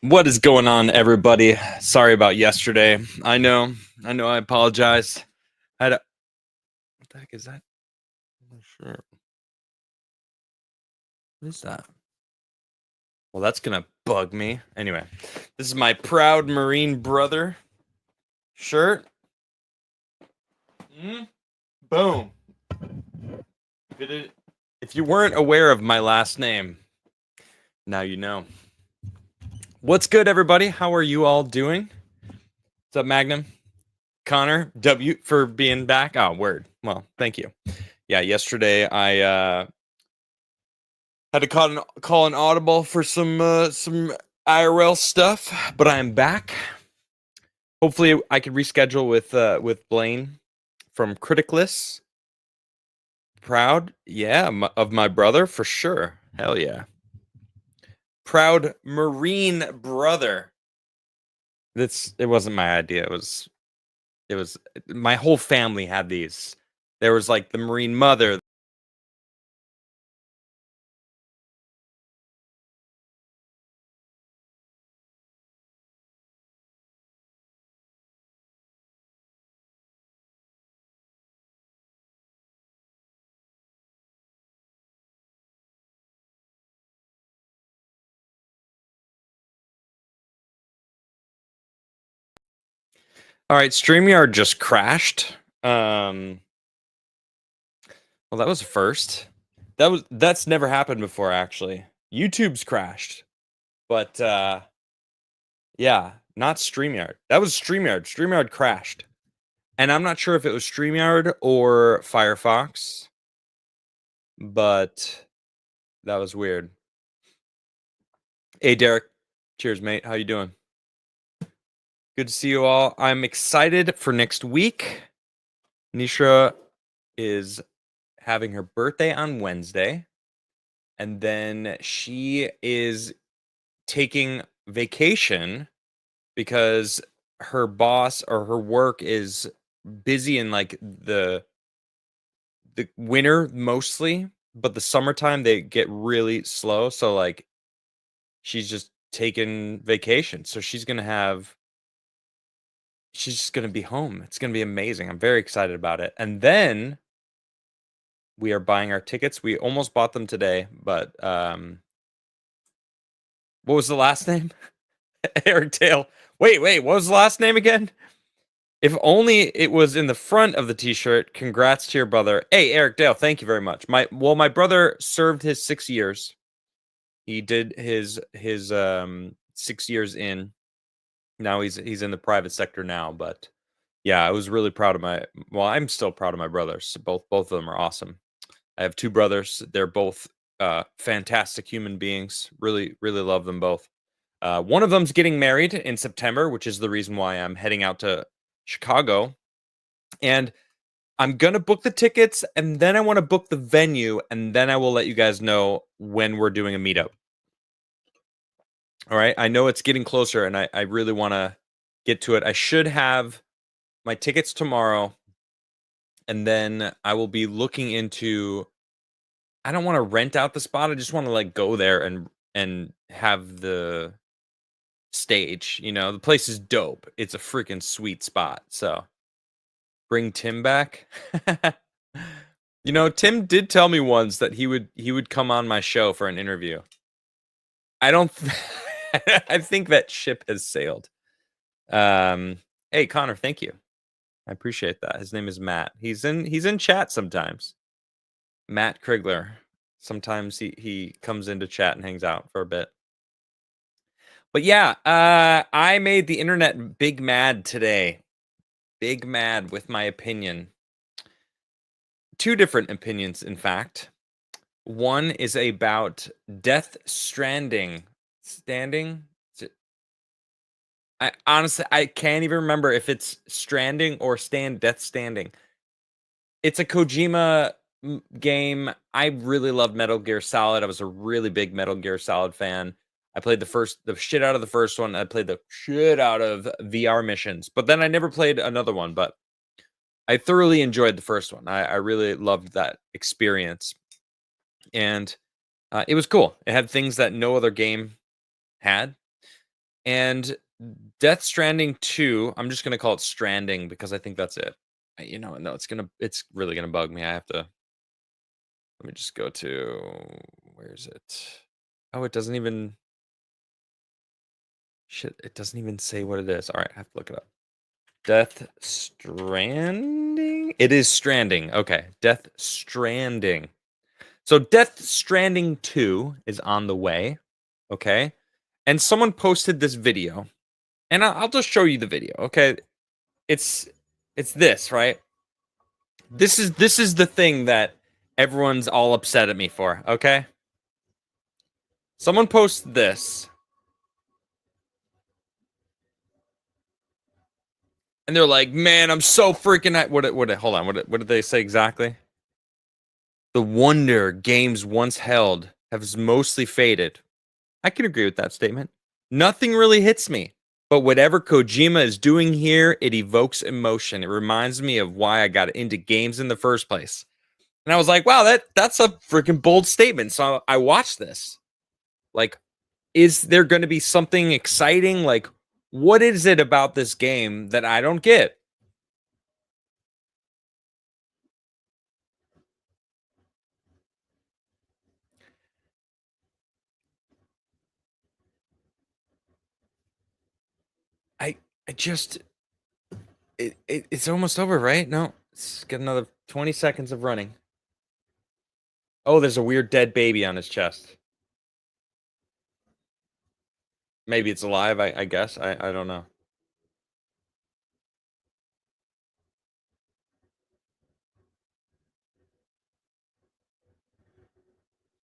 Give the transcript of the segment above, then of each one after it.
What is going on, everybody? Sorry about yesterday. I know, I apologize. What the heck is that? I'm not sure. What is that? Well, that's gonna bug me. Anyway, this is my proud Marine brother shirt. Boom. If you weren't aware of my last name, now you know. What's good, everybody? How are you all doing? What's up, Magnum? Connor, W for being back. Oh, word. Well, thank you. Yeah, yesterday I had to call an audible for some IRL stuff, but I am back. Hopefully, I could reschedule with Blaine from Crigler. Proud, yeah, of my brother for sure. Hell yeah. Proud Marine brother. It wasn't my idea. It was my whole family had these. There was like the Marine mother. All right, StreamYard just crashed. Well, that was a first. That's never happened before, actually. YouTube's crashed. But yeah, not StreamYard. That was StreamYard. StreamYard crashed. And I'm not sure if it was StreamYard or Firefox, but that was weird. Hey, Derek. Cheers, mate. How you doing? Good to see you all. I'm excited for next week. Nisha is having her birthday on Wednesday, and then she is taking vacation because her boss or her work is busy in like the winter mostly, but the summertime they get really slow. So like she's just taking vacation. So she's just gonna be home. It's gonna be amazing. I'm very excited about it. And then we are buying our tickets. We almost bought them today, but what was the last name? Eric Dale. Wait, what was the last name again? If only it was in the front of the t-shirt. Congrats to your brother. Hey, Eric Dale, thank you very much. My brother served his 6 years. He did his 6 years in. Now he's in the private sector now, but yeah, I was really proud of I'm still proud of my brothers. Both of them are awesome. I have two brothers. They're both fantastic human beings. Really, really love them both. One of them's getting married in September, which is the reason why I'm heading out to Chicago. And I'm going to book the tickets, and then I want to book the venue, and then I will let you guys know when we're doing a meetup. All right. I know it's getting closer, and I really want to get to it. I should have my tickets tomorrow, and then I will be looking into. I don't want to rent out the spot. I just want to like go there and have the stage. You know, the place is dope. It's a freaking sweet spot. So bring Tim back. You know, Tim did tell me once that he would come on my show for an interview. I don't. I think that ship has sailed. Hey, Connor, thank you. I appreciate that. His name is Matt. He's in chat sometimes. Matt Crigler. Sometimes he comes into chat and hangs out for a bit. But yeah, I made the internet big mad today. Big mad with my opinion. two different opinions, in fact. One is about Death Stranding. Standing? I honestly I can't even remember if it's Stranding or Death Standing. It's a Kojima game. I really love Metal Gear Solid. I was a really big Metal Gear Solid fan. I played the shit out of the first one. I played the shit out of VR missions, but then I never played another one. But I thoroughly enjoyed the first one. I really loved that experience, and it was cool. It had things that no other game had, and Death Stranding 2, I'm just gonna call it Stranding because I think that's it. No, it's really gonna bug me. I have to let me just go to where is it? Oh, it doesn't even shit, it doesn't even say what it is. All right, I have to look it up. Death Stranding? It is Stranding. Okay, Death Stranding. So Death Stranding 2 is on the way. Okay. And someone posted this video. And I'll just show you the video. Okay. It's this, right? This is the thing that everyone's all upset at me for, okay? Someone posted this. And they're like, "Man, I'm so freaking hold on. What did they say exactly? The wonder games once held has mostly faded." I can agree with that statement. Nothing really hits me. But whatever Kojima is doing here, it evokes emotion. It reminds me of why I got into games in the first place. And I was like, wow, that's a freaking bold statement. So I watched this. Like, is there going to be something exciting? Like, what is it about this game that I don't get? I just it's almost over, right? No, it's got another 20 seconds of running. Oh, there's a weird dead baby on his chest. Maybe it's alive, I guess. I don't know.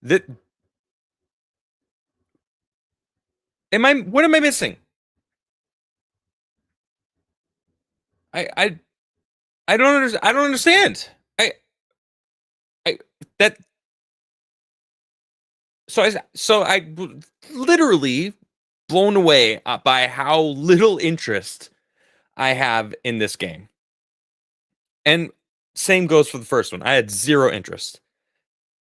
That what am I missing? I I I don't understand. I that so I literally blown away by how little interest I have in this game. And same goes for the first one. I had zero interest.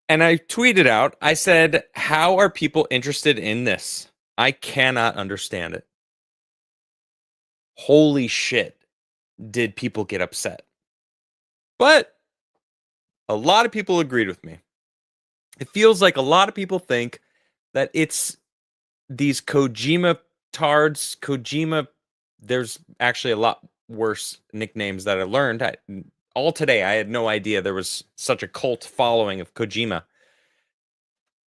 And I tweeted out, I said, "How are people interested in this? I cannot understand it." Holy shit, did people get upset? But a lot of people agreed with me. It feels like a lot of people think that it's these Kojima tards. There's actually a lot worse nicknames that I learned. All today, I had no idea there was such a cult following of Kojima.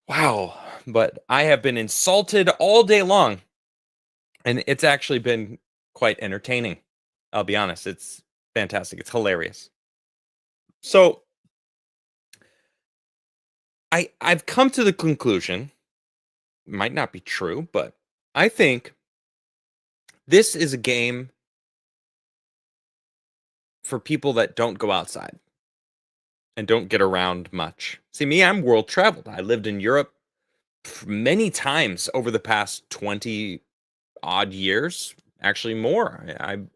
Wow. But I have been insulted all day long. And it's actually been quite entertaining. I'll be honest. It's fantastic. It's hilarious. So I've come to the conclusion, might not be true, but I think this is a game for people that don't go outside and don't get around much. See, me, I'm world traveled. I lived in Europe many times over the past 20 odd years, actually more.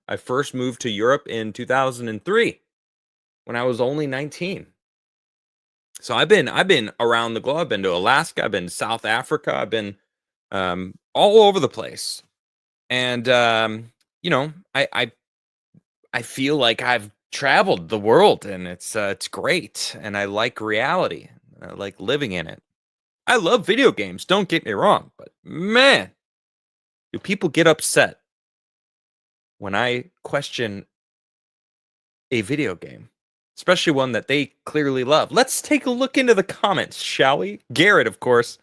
I first moved to Europe in 2003 when I was only 19. So I've been around the globe. I've been to Alaska, I've been to South Africa, I've been all over the place. And you know, I feel like I've traveled the world, and it's great, and I like reality. I like living in it. I love video games, don't get me wrong, but man, do people get upset when I question a video game, especially one that they clearly love? Let's take a look into the comments, shall we? Garrett, of course.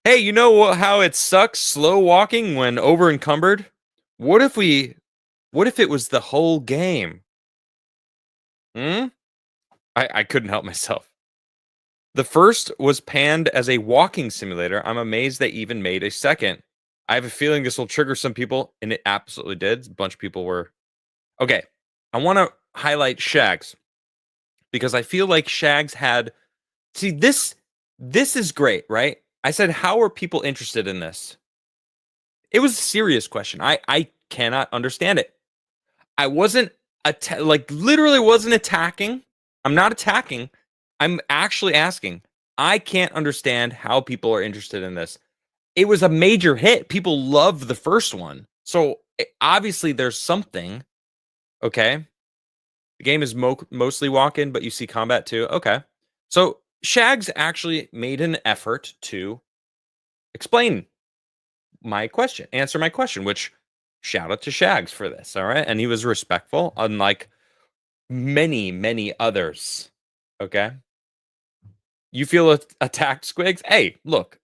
Hey, you know how it sucks slow walking when over encumbered? What if it was the whole game? Hmm? I couldn't help myself. The first was panned as a walking simulator. I'm amazed they even made a second. I have a feeling this will trigger some people, and it absolutely did. A bunch of people were okay. I want to highlight Shags because I feel like Shags had see this. This is great, right? I said, how are people interested in this? It was a serious question. I cannot understand it. I wasn't like literally wasn't attacking. I'm not attacking. I'm actually asking. I can't understand how people are interested in this. It was a major hit. People loved the first one. So obviously there's something. Okay. The game is mostly walk in, but you see combat too. Okay. So Shags actually made an effort to explain my question, answer my question, which shout out to Shags for this. All right. And he was respectful, unlike many, many others. Okay. You feel attacked, Squigs? Hey, look,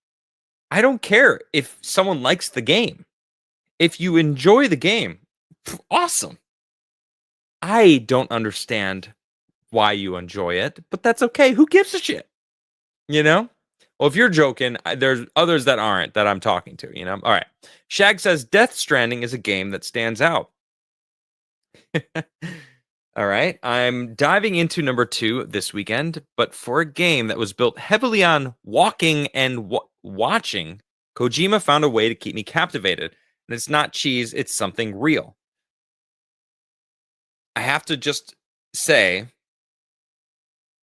I don't care if someone likes the game. If you enjoy the game, awesome. I don't understand why you enjoy it, but that's okay. Who gives a shit? You know? Well, if you're joking, there's others that aren't that I'm talking to, you know? All right. Shag says Death Stranding is a game that stands out. All right. I'm diving into number 2 this weekend, but for a game that was built heavily on walking and watching, Kojima found a way to keep me captivated. And it's not cheese, it's something real. I have to just say,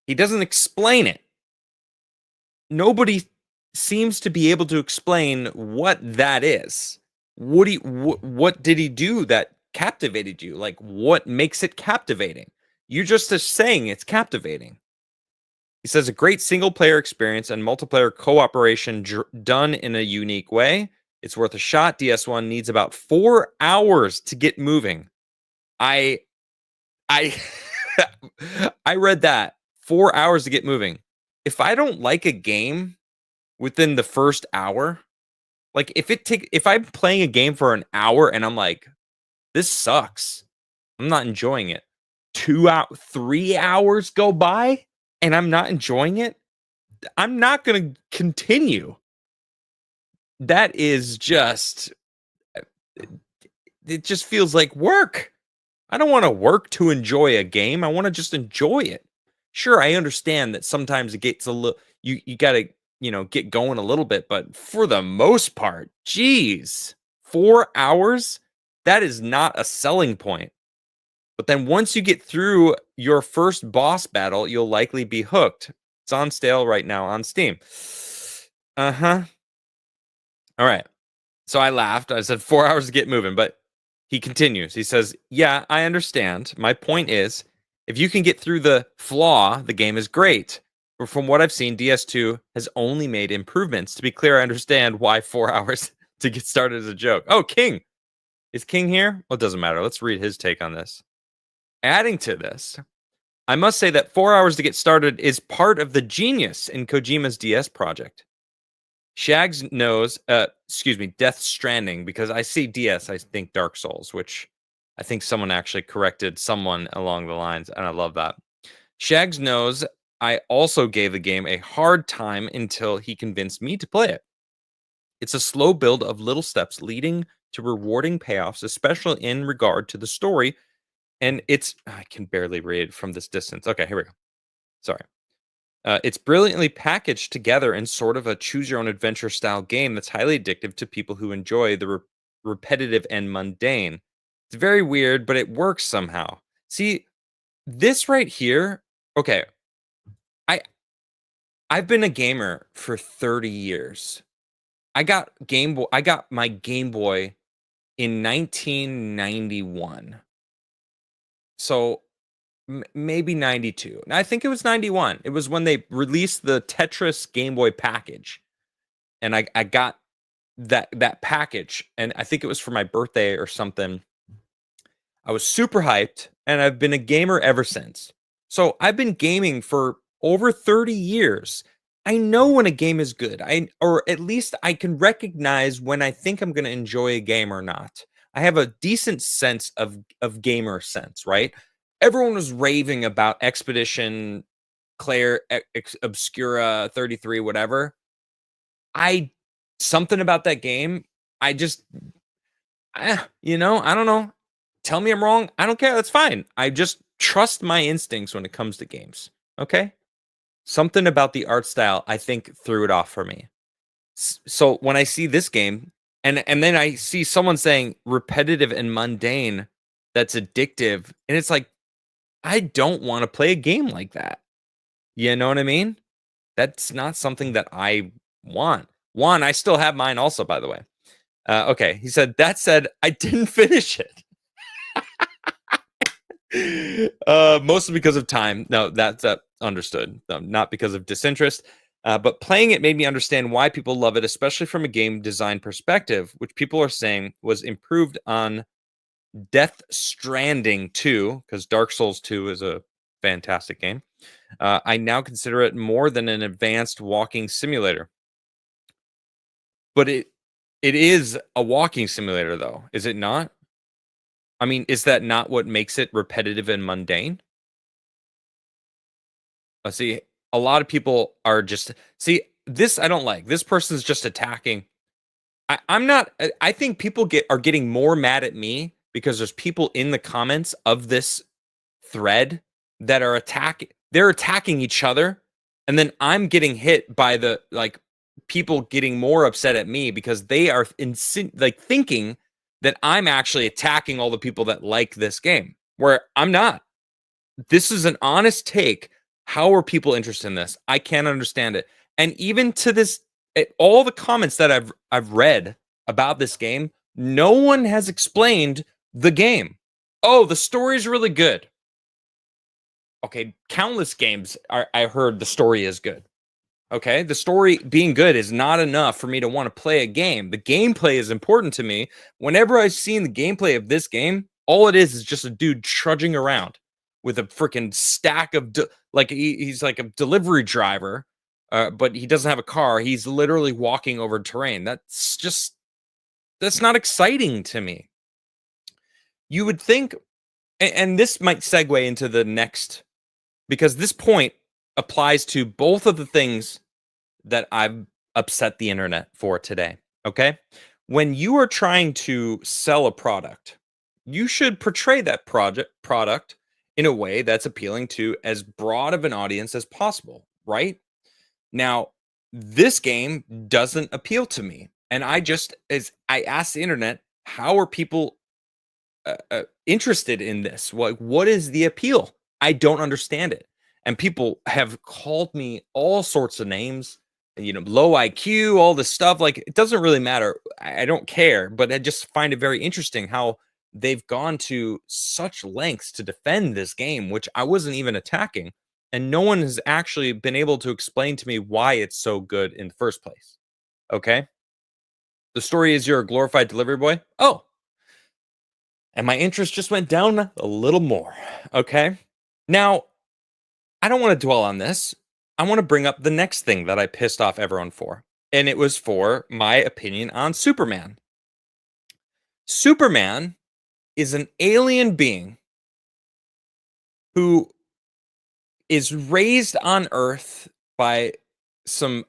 he doesn't explain it. Nobody seems to be able to explain what that is. What did he do that captivated you? Like, what makes it captivating? You're just saying it's captivating. He says a great single player experience and multiplayer cooperation done in a unique way. It's worth a shot. DS1 needs about 4 hours to get moving. I I read that 4 hours to get moving. If I don't like a game within the first hour, like if I'm playing a game for an hour and I'm like, this sucks, I'm not enjoying it. 3 hours go by and I'm not enjoying it, I'm not going to continue. That is just, it just feels like work. I don't want to work to enjoy a game. I want to just enjoy it. Sure, I understand that sometimes it gets a little, you got to, get going a little bit, but for the most part, geez, 4 hours, that is not a selling point. But then once you get through your first boss battle, you'll likely be hooked. It's on sale right now on Steam. Uh-huh. All right. So I laughed. I said 4 hours to get moving, but he continues. He says, yeah, I understand. My point is, if you can get through the flaw, the game is great. But from what I've seen, DS2 has only made improvements. To be clear, I understand why 4 hours to get started is a joke. Oh, King. Is King here? Well, it doesn't matter. Let's read his take on this. Adding to this, I must say that 4 hours to get started is part of the genius in Kojima's DS project. Shags knows, Death Stranding, because I see DS, I think Dark Souls, which I think someone actually corrected someone along the lines, and I love that. Shags knows I also gave the game a hard time until he convinced me to play it. It's a slow build of little steps leading to rewarding payoffs, especially in regard to the story. And I can barely read from this distance. Okay, here we go. Sorry. It's brilliantly packaged together in sort of a choose your own adventure style game that's highly addictive to people who enjoy the repetitive and mundane. It's very weird, but it works somehow. See, this right here. Okay, I've been a gamer for 30 years. I got my Game Boy in 1991. So maybe 92. I think it was 91. It was when they released the Tetris Game Boy package. And I got that package, and I think it was for my birthday or something. I was super hyped, and I've been a gamer ever since. So I've been gaming for over 30 years. I know when a game is good. Or at least I can recognize when I think I'm going to enjoy a game or not. I have a decent sense of gamer sense, right? Everyone was raving about Expedition Claire Obscura 33, whatever. I something about that game, I just I don't know. Tell me I'm wrong. I don't care. That's fine. I just trust my instincts when it comes to games. Okay? Something about the art style, I think, threw it off for me. So when I see this game, and then I see someone saying repetitive and mundane, that's addictive, and it's like, I don't want to play a game like that. You know what I mean? That's not something that I want. One, I still have mine also, by the way. Okay, he said, that said, I didn't finish it. Mostly because of time. No, that's understood. No, not because of disinterest. But playing it made me understand why people love it, especially from a game design perspective, which people are saying was improved on Death Stranding 2, because Dark Souls 2 is a fantastic game. I now consider it more than an advanced walking simulator. But it is a walking simulator, though, is it not? I mean, is that not what makes it repetitive and mundane? See, a lot of people are just see this. I don't like this person's just attacking. I'm not. I think people are getting more mad at me because there's people in the comments of this thread that are attacking. They're attacking each other, and then I'm getting hit by the people getting more upset at me because they are thinking that I'm actually attacking all the people that like this game, where I'm not. This is an honest take. How are people interested in this? I can't understand it. And even to this, all the comments that I've read about this game, no one has explained the game. Oh, the story is really good. Okay, countless games I heard the story is good. Okay, the story being good is not enough for me to want to play a game. The gameplay is important to me. Whenever I've seen the gameplay of this game, all it is just a dude trudging around with a freaking stack of he's like a delivery driver, but he doesn't have a car. He's literally walking over terrain. That's not exciting to me. You would think, and this might segue into the next, because this point applies to both of the things that I've upset the internet for today. Okay. When you are trying to sell a product, you should portray that product in a way that's appealing to as broad of an audience as possible, right? Now, this game doesn't appeal to me. And I asked the internet, how are people interested in this? What is the appeal? I don't understand it. And people have called me all sorts of names, low IQ, all this stuff. Like, it doesn't really matter. I don't care, but I just find it very interesting how they've gone to such lengths to defend this game, which I wasn't even attacking. And no one has actually been able to explain to me why it's so good in the first place. Okay. The story is you're a glorified delivery boy. Oh, and my interest just went down a little more. Okay. Now, I don't want to dwell on this. I want to bring up the next thing that I pissed off everyone for. And it was for my opinion on Superman. Superman is an alien being who is raised on Earth by some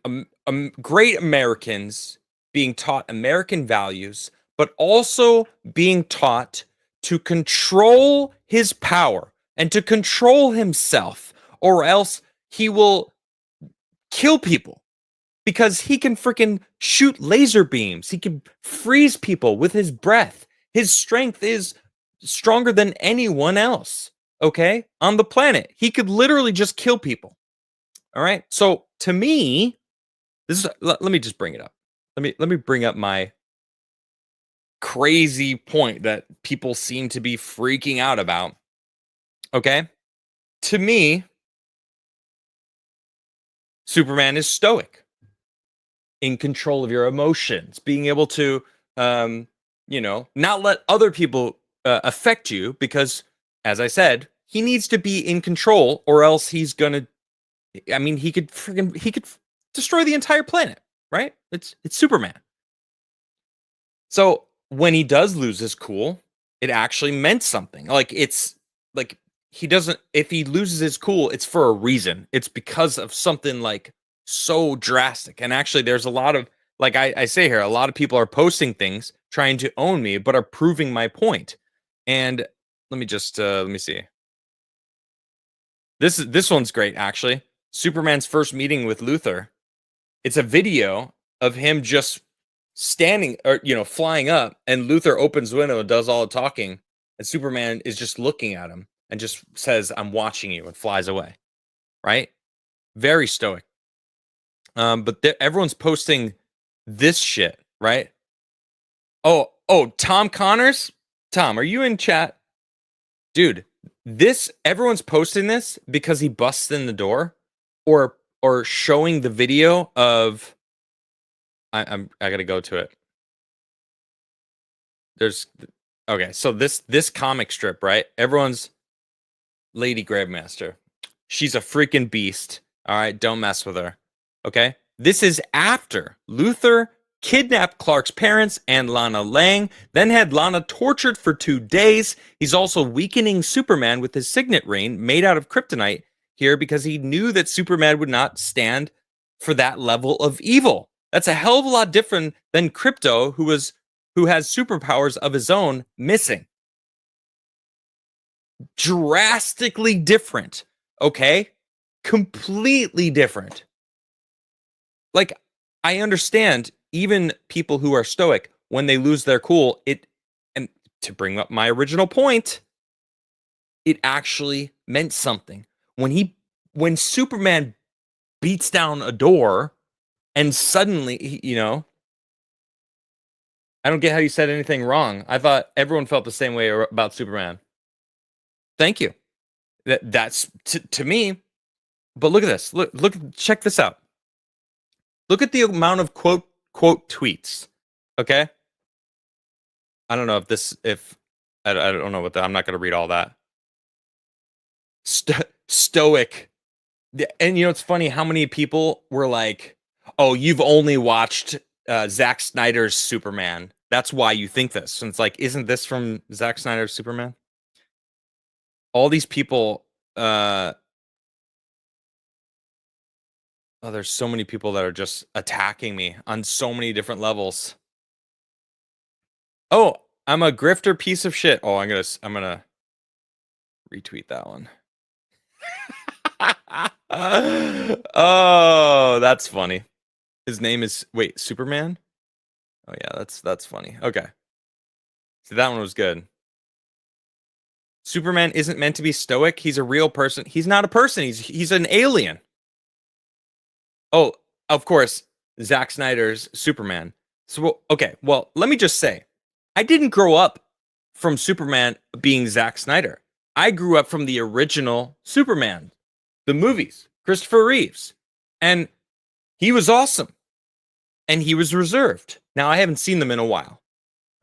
great Americans being taught American values, but also being taught to control his power and to control himself, or else he will kill people because he can freaking shoot laser beams. He can freeze people with his breath. His strength is stronger than anyone else, okay, on the planet. He could literally just kill people. All right. So to me, let me just bring it up. Let me bring up my crazy point that people seem to be freaking out about. Okay? To me, Superman is stoic, in control of your emotions, being able to not let other people affect you, because, as I said, he needs to be in control, or else he's gonna. I mean, he could destroy the entire planet, right? It's Superman. So when he does lose his cool, it actually meant something. Like, it's like he doesn't, if he loses his cool, it's for a reason. It's because of something like so drastic. And actually, there's a lot of, like I say here, a lot of people are posting things trying to own me, but are proving my point. And let me see. This one's great, actually. Superman's first meeting with Luthor. It's a video of him just standing, or flying up, and Luthor opens the window and does all the talking, and Superman is just looking at him and just says, "I'm watching you," and flies away. Right? Very stoic. But everyone's posting this shit, right? Oh, Tom Connors? Tom, are you in chat? Dude, everyone's posting this because he busts in the door, or showing the video of I gotta go to it. Okay, so this comic strip, right? Everyone's Lady Grabmaster. She's a freaking beast. All right, don't mess with her. Okay? This is after Luthor kidnapped Clark's parents and Lana Lang, then had Lana tortured for 2 days. He's also weakening Superman with his signet ring made out of kryptonite here because he knew that Superman would not stand for that level of evil. That's a hell of a lot different than Krypto, who has superpowers of his own, missing. Drastically different, okay? Completely different. Like, I understand even people who are stoic, when they lose their cool, and to bring up my original point, it actually meant something. When Superman beats down a door and suddenly, I don't get how you said anything wrong. I thought everyone felt the same way about Superman. Thank you. That's to me. But look at this. Look, check this out. Look at the amount of quote tweets. Okay? I don't know if I don't know what I'm not going to read all that. Stoic. And it's funny how many people were like, "Oh, you've only watched Zack Snyder's Superman. That's why you think this." And it's like, isn't this from Zack Snyder's Superman? All these people, there's so many people that are just attacking me on so many different levels. Oh, I'm a grifter piece of shit. Oh, I'm gonna retweet that one. Oh, that's funny. His name is Superman? Oh yeah, that's funny. Okay. See, that one was good. Superman isn't meant to be stoic. He's a real person. He's not a person. He's an alien. Oh, of course, Zack Snyder's Superman. So, okay, well, let me just say, I didn't grow up from Superman being Zack Snyder. I grew up from the original Superman, the movies, Christopher Reeves. And he was awesome. And he was reserved. Now, I haven't seen them in a while,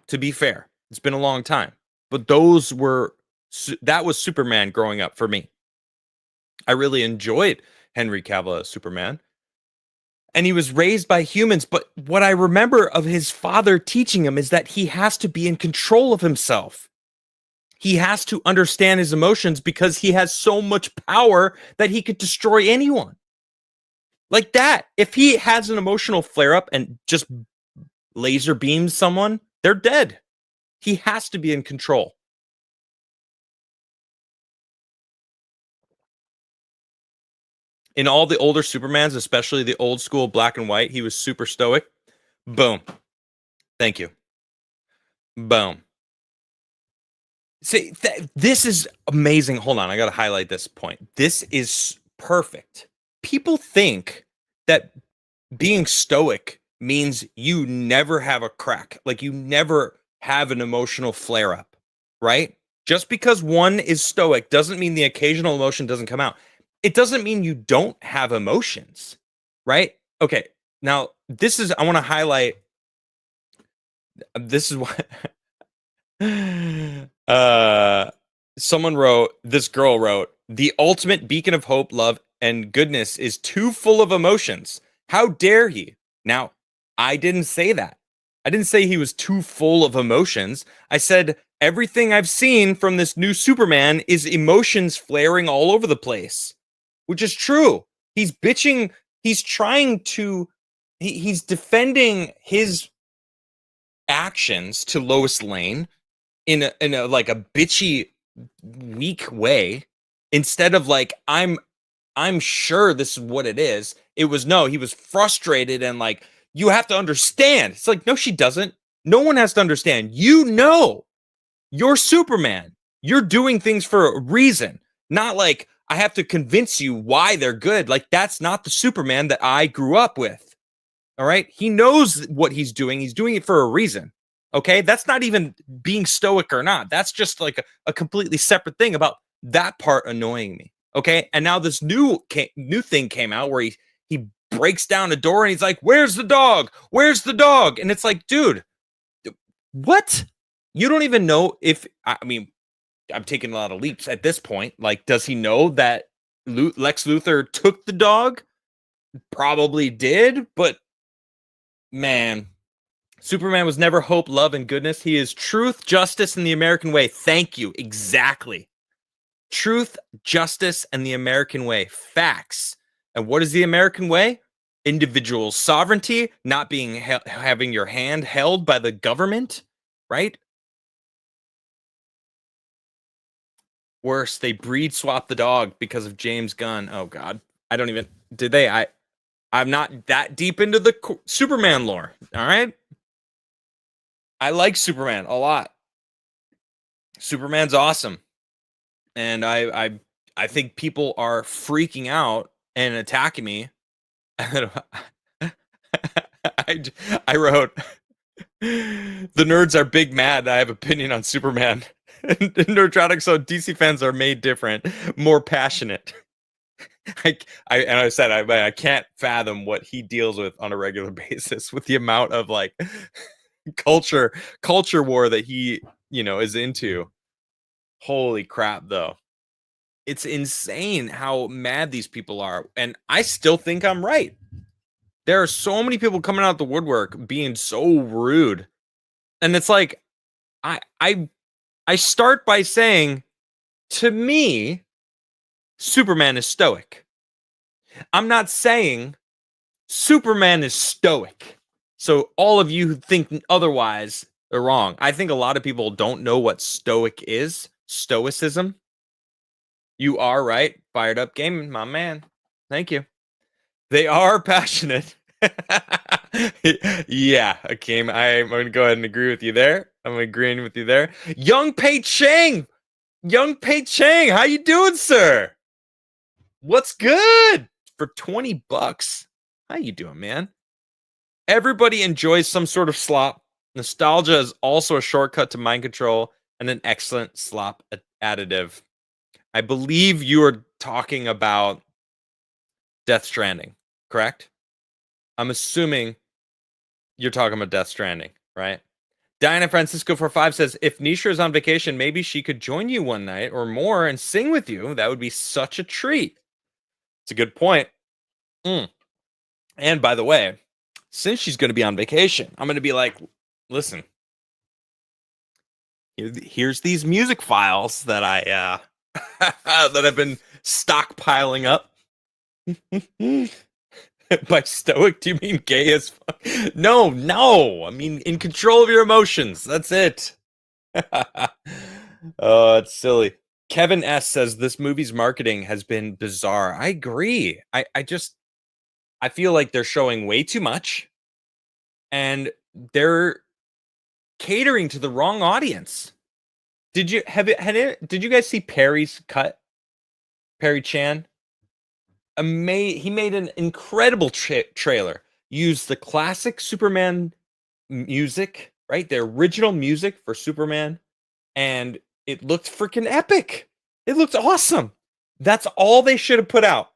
to be fair. It's been a long time. But that was Superman growing up for me. I really enjoyed Henry Cavill as Superman. And he was raised by humans, but what I remember of his father teaching him is that he has to be in control of himself. He has to understand his emotions because he has so much power that he could destroy anyone. Like that. If he has an emotional flare-up and just laser beams someone, they're dead. He has to be in control. In all the older Supermans, especially the old school black and white, he was super stoic. Boom. Thank you. Boom. See, this is amazing. Hold on, I got to highlight this point. This is perfect. People think that being stoic means you never have a crack, like you never have an emotional flare up, right? Just because one is stoic doesn't mean the occasional emotion doesn't come out. It doesn't mean you don't have emotions, right? Okay, now I want to highlight, this is what this girl wrote, "The ultimate beacon of hope, love, and goodness is too full of emotions. How dare he?" Now, I didn't say that. I didn't say he was too full of emotions. I said everything I've seen from this new Superman is emotions flaring all over the place, which is true. He's bitching. He's trying to. He's defending his actions to Lois Lane in a like a bitchy, weak way, instead of like I'm sure this is what it is. It was no. He was frustrated and like you have to understand. It's like no, she doesn't. No one has to understand. You know. You're Superman. You're doing things for a reason, not like I have to convince you why they're good. Like, that's not the Superman that I grew up with. All right. He knows what he's doing. He's doing it for a reason. Okay. That's not even being stoic or not. That's just like a completely separate thing about that part annoying me. Okay. And now this new thing came out where he breaks down a door and he's like, "Where's the dog? Where's the dog?" And it's like, dude, what? You don't even know if I mean, I'm taking a lot of leaps at this point. Like, does he know that Lex Luthor took the dog? Probably did, but man, Superman was never hope, love, and goodness. He is truth, justice, and the American way. Thank you. Exactly. Truth, justice, and the American way. Facts. And what is the American way? Individual sovereignty, not being having your hand held by the government, right? Worse, they breed swap the dog because of James Gunn. Oh God, I don't even. Did they? I'm not that deep into the Superman lore. All right, I like Superman a lot. Superman's awesome, and I think people are freaking out and attacking me. I I wrote the nerds are big mad. I have opinion on Superman. Nerdrotic, so DC fans are made different, more passionate. I said I can't fathom what he deals with on a regular basis with the amount of like culture war that he is into. Holy crap, though. It's insane how mad these people are, and I still think I'm right. There are so many people coming out the woodwork being so rude, and it's like I start by saying, to me, Superman is stoic. I'm not saying Superman is stoic. So all of you who think otherwise are wrong. I think a lot of people don't know what stoic is. Stoicism. You are right. Fired up gaming, my man. Thank you. They are passionate. Yeah, Akeem, I'm going to go ahead and agree with you there. I'm agreeing with you there. Young Pei Chang, how you doing, sir? What's good? For $20. How you doing, man? Everybody enjoys some sort of slop. Nostalgia is also a shortcut to mind control and an excellent slop additive. I believe you are talking about Death Stranding, correct? I'm assuming you're talking about Death Stranding, right? Diana Francisco for 5 says, if Nisha is on vacation, maybe she could join you one night or more and sing with you. That would be such a treat. It's a good point. And by the way, since she's going to be on vacation, I'm going to be like, listen, here's these music files that I that I've been stockpiling up. By stoic, do you mean gay as fuck? No. I mean in control of your emotions. That's it. Oh, it's silly. Kevin S says this movie's marketing has been bizarre. I agree. I feel like they're showing way too much, and they're catering to the wrong audience. Did you guys see Perry's cut? Perry Chan? He made an incredible trailer. Used the classic Superman music, right? The original music for Superman, and it looked freaking epic. It looked awesome. That's all they should have put out.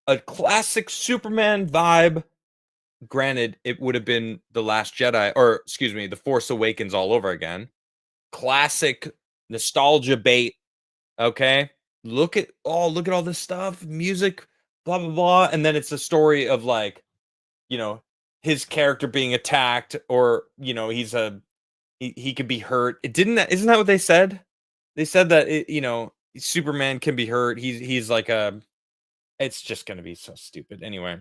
A classic Superman vibe. Granted, it would have been The Last Jedi, or excuse me, The Force Awakens all over again. Classic nostalgia bait. Okay, look at all this stuff, music, blah blah blah, and then it's a story of like, his character being attacked, or he's a He could be hurt. It didn't that isn't that what they said? They said that Superman can be hurt. He's like a it's just gonna be so stupid. Anyway,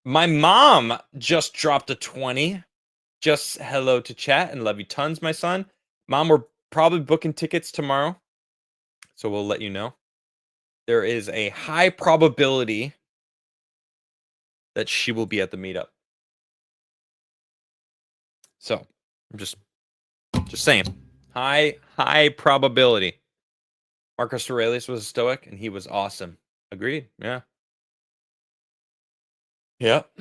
my mom just dropped a 20. Just hello to chat and love you tons, my son. Mom, we're probably booking tickets tomorrow, so we'll let you know. There is a high probability that she will be at the meetup. So I'm just saying. High probability. Marcus Aurelius was a Stoic and he was awesome. Agreed. Yeah. Yep.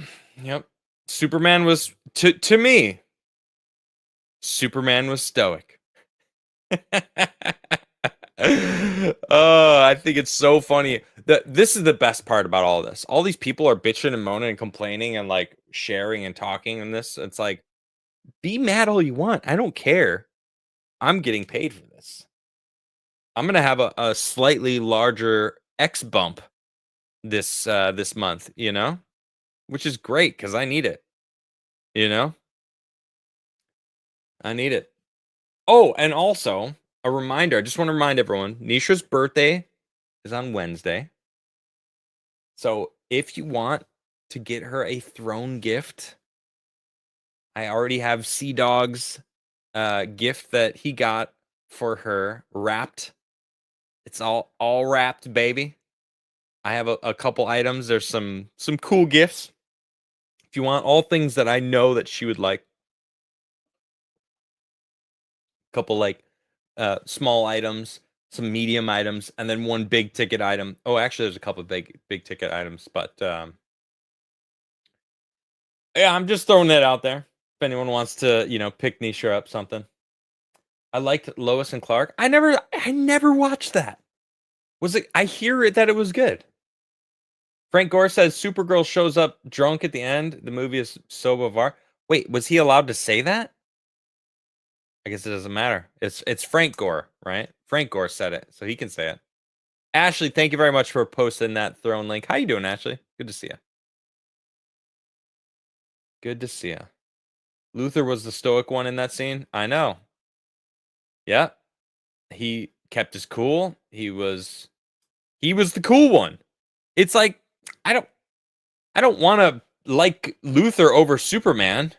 Yep. Superman was to me. Superman was Stoic. Oh, I think it's so funny. This is the best part about all this. All these people are bitching and moaning and complaining and like sharing and talking and this. It's like, be mad all you want. I don't care. I'm getting paid for this. I'm gonna have a slightly larger X bump this month, which is great because I need it. You know, I need it. Oh, and also a reminder. I just want to remind everyone: Nisha's birthday is on Wednesday. So if you want to get her a throne gift, I already have Sea Dog's gift that he got for her wrapped. It's all wrapped, baby. I have a couple items. There's some cool gifts. If you want all things that I know that she would like, a couple like small items, some medium items, and then one big ticket item. Oh, actually, there's a couple of big ticket items, but yeah, I'm just throwing that out there. If anyone wants to, pick Nisha up something. I liked Lois and Clark. I never watched that. Was it? I hear it that it was good. Frank Gore says Supergirl shows up drunk at the end. The movie is so bizarre. Wait, was he allowed to say that? I guess it doesn't matter. It's Frank Gore, right? Frank Gore said it, so he can say it. Ashley, thank you very much for posting that throne link. How you doing, Ashley? Good to see you. Good to see you. Luther was the stoic one in that scene. I know. Yeah. He kept his cool. He was the cool one. It's like I don't want to like Luther over Superman.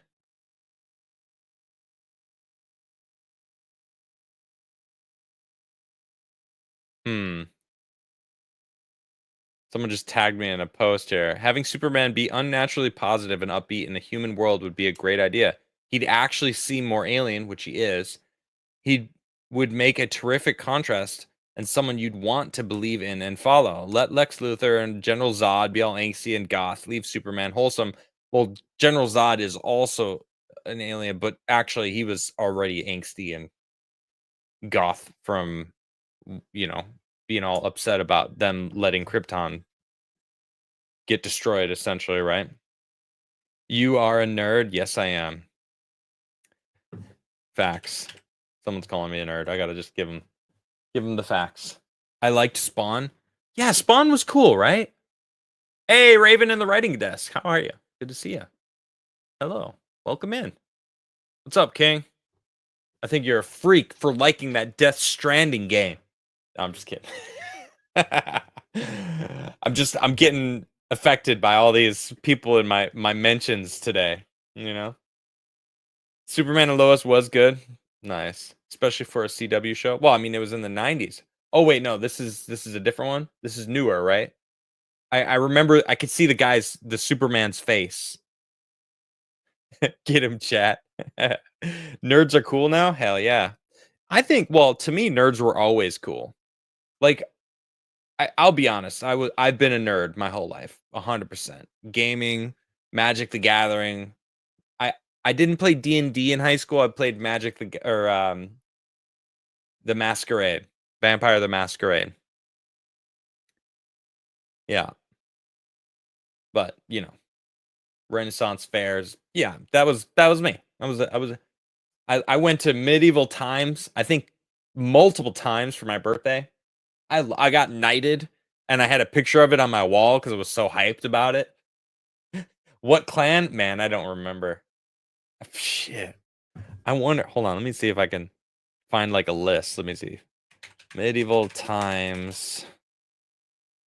Someone just tagged me in a post here. Having Superman be unnaturally positive and upbeat in the human world would be a great idea. He'd actually seem more alien, which he is. He would make a terrific contrast and someone you'd want to believe in and follow. Let Lex Luthor and General Zod be all angsty and goth. Leave Superman wholesome. Well, General Zod is also an alien, but actually he was already angsty and goth from, being all upset about them letting Krypton get destroyed, essentially, right? You are a nerd. Yes, I am. Facts. Someone's calling me a nerd. I gotta just give him the facts. I liked Spawn. Yeah, Spawn was cool, right? Hey, Raven in the writing desk. How are you? Good to see you. Hello. Welcome in. What's up, King? I think you're a freak for liking that Death Stranding game. No, I'm just kidding. I'm getting affected by all these people in my mentions today, Superman and Lois was good. Nice. Especially for a CW show. Well, I mean it was in the 90s. Oh wait, no, this is a different one. This is newer, right? I remember I could see the Superman's face. Get him, chat. Nerds are cool now? Hell yeah. I think, well, to me, nerds were always cool. Like, I'll be honest. I've been a nerd my whole life, 100%. Gaming, Magic the Gathering. I didn't play D&D in high school. I played the Masquerade, Vampire the Masquerade. Yeah, but Renaissance fairs. Yeah, that was me. I went to medieval times. I think multiple times for my birthday. I got knighted, and I had a picture of it on my wall because I was so hyped about it. What clan? Man, I don't remember. Shit. I wonder. Hold on. Let me see if I can find like a list. Let me see. Medieval times.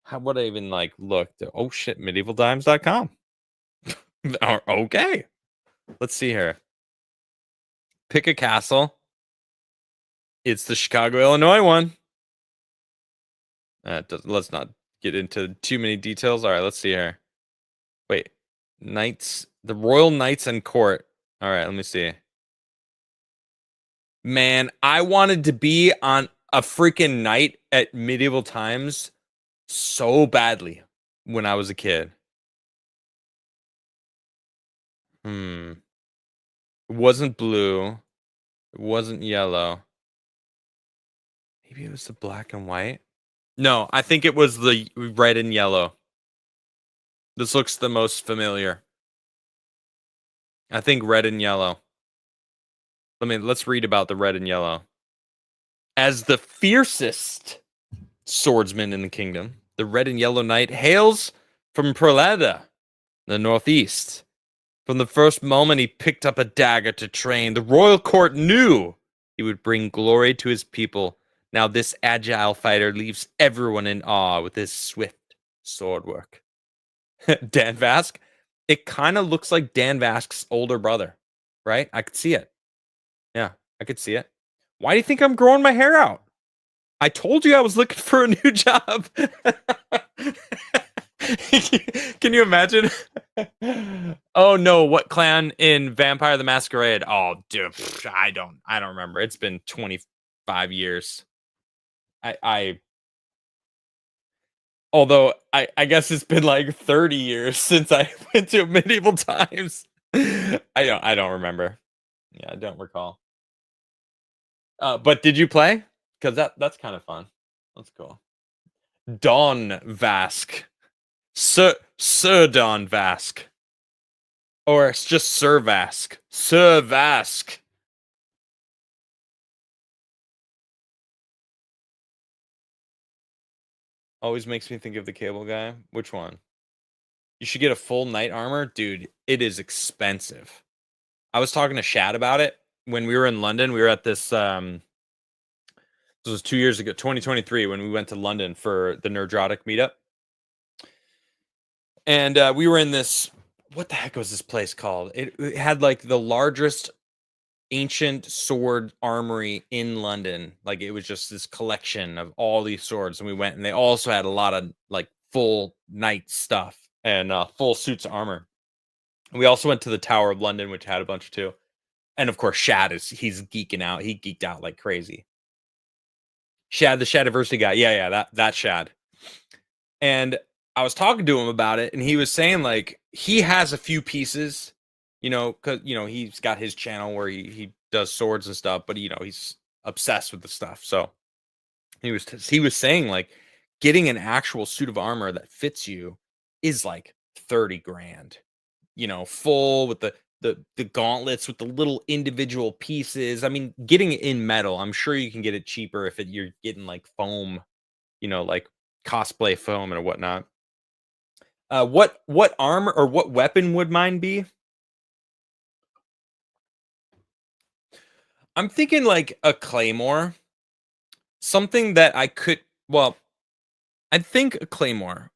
How would I even like look? Oh shit, medievaltimes.com. Okay. Let's see here. Pick a castle. It's the Chicago, Illinois one. Let's not get into too many details. All right, let's see here. Wait, knights, the royal knights and court. All right, let me see. Man, I wanted to be on a freaking knight at medieval times so badly when I was a kid. It wasn't blue. It wasn't yellow. Maybe it was the black and white. No, I think it was the red and yellow. This looks the most familiar. I think red and yellow. Let's read about the red and yellow. As the fiercest swordsman in the kingdom, the red and yellow knight hails from Prelada, the northeast. From the first moment he picked up a dagger to train, the royal court knew he would bring glory to his people. Now this agile fighter leaves everyone in awe with his swift sword work. Dan Vask, it kind of looks like Dan Vask's older brother, right? I could see it. Yeah, I could see it. Why do you think I'm growing my hair out? I told you I was looking for a new job. Can you imagine? Oh no, what clan in Vampire the Masquerade? Oh, dude, I don't remember. It's been 25 years. I although I guess it's been like 30 years since I went to medieval times. I don't remember. Yeah, I don't recall. But did you play? Because that's kind of fun. That's cool. Don Vask. Sir Don Vask. Or it's just Sir Vask. Sir Vask. Always makes me think of the cable guy. Which one? You should get a full knight armor. Dude, it is expensive. I was talking to Shad about it when we were in London. We were at this this was 2 years ago, 2023, when we went to London for the Nerdrotic meetup. And we were in this, what the heck was this place called? It had like the largest ancient sword armory in London. Like it was just this collection of all these swords. And we went, and they also had a lot of like full knight stuff and full suits of armor. And we also went to the Tower of London, which had a bunch too. And of course, Shad he's geeking out. He geeked out like crazy. Shad, the Shadiversity guy. Yeah, that Shad. And I was talking to him about it, and he was saying like he has a few pieces, because he's got his channel where he does swords and stuff, but he's obsessed with the stuff. So he was saying like getting an actual suit of armor that fits you is like 30 grand, full with the gauntlets with the little individual pieces. I mean, getting it in metal, I'm sure you can get it cheaper if you're getting like foam, like cosplay foam and whatnot. What armor or what weapon would mine be? I'm thinking like a claymore, something that I could. Well, I think a claymore,